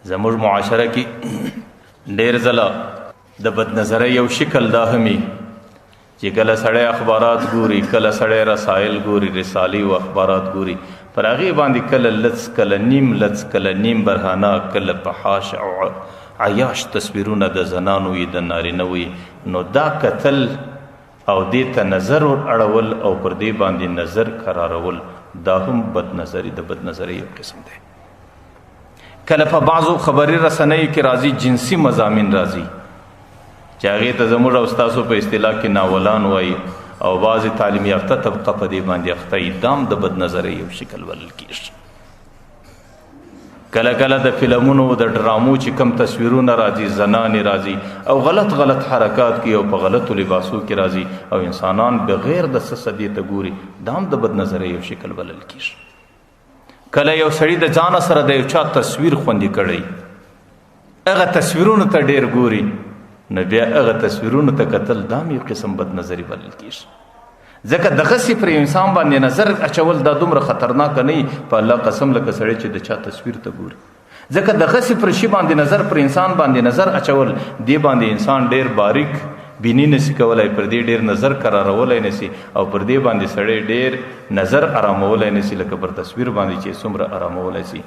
زموږ معاشره کې ډېر ځله د بدنظرۍ یو شکل دا همي چې کله سړی اخبارات ګوري، کله سړی رسایل ګوري، رسالې او اخبارات ګوري، پر هغې باندې کله لڅ، کله نیم لڅ، کله نیم برهانه، کله فحاش او عیاش تصویرونه د زنانو وي، د نارینه وي. نو دا کتل او دې ته نظر اړول او پر دې باندې نظر قرارول دا هم بدنظري د بدنظرۍ یو قسم دی. کله په بعضو خبري رسنیو کې راځي جنسي مضامین راځي چې هغې ته زموږ او ستاسو په اصطلاح کې ناولان وایي او بعضې تعلیم یافته طبقه په دې باندې اخته وي. دا هم د بدنظرۍ یو شکل بلل کېږي. کله کله د فلمونو د ډرامو چې کم تصویرونه راځي، زنانې راځي او غلط غلط حرکات کوي او په غلطو لباسو کې راځي او انسانان بغیر د څه دې ته ګوري، دا هم د بدنظرۍ یو شکل بلل کېږي. کله یو سړي د ځانه سره د یو چا تصویر خوندي کړی، هغه تصویرونو ته ډېر ګوري، نو بیا هغه تصویرونو ته کتل دا هم یو قسم بدنظري بلل کېږي. ځکه دغسې پر انسان باندې نظر اچول دا دومره خطرناکه نه وي په الله قسم لکه سړی چې د چا تصویر ته ګوري. ځکه دغسې پر شي باندې نظر پر انسان باندې نظر اچول دې باندې انسان ډېر باریک بینی نسی کولای، پر دې ډېر نظر قرارولی نسی او پر دې باندې سړی ډېر نظر آرامولی نسی لکه پر تصویر باندې چې څومره آرامولی سي.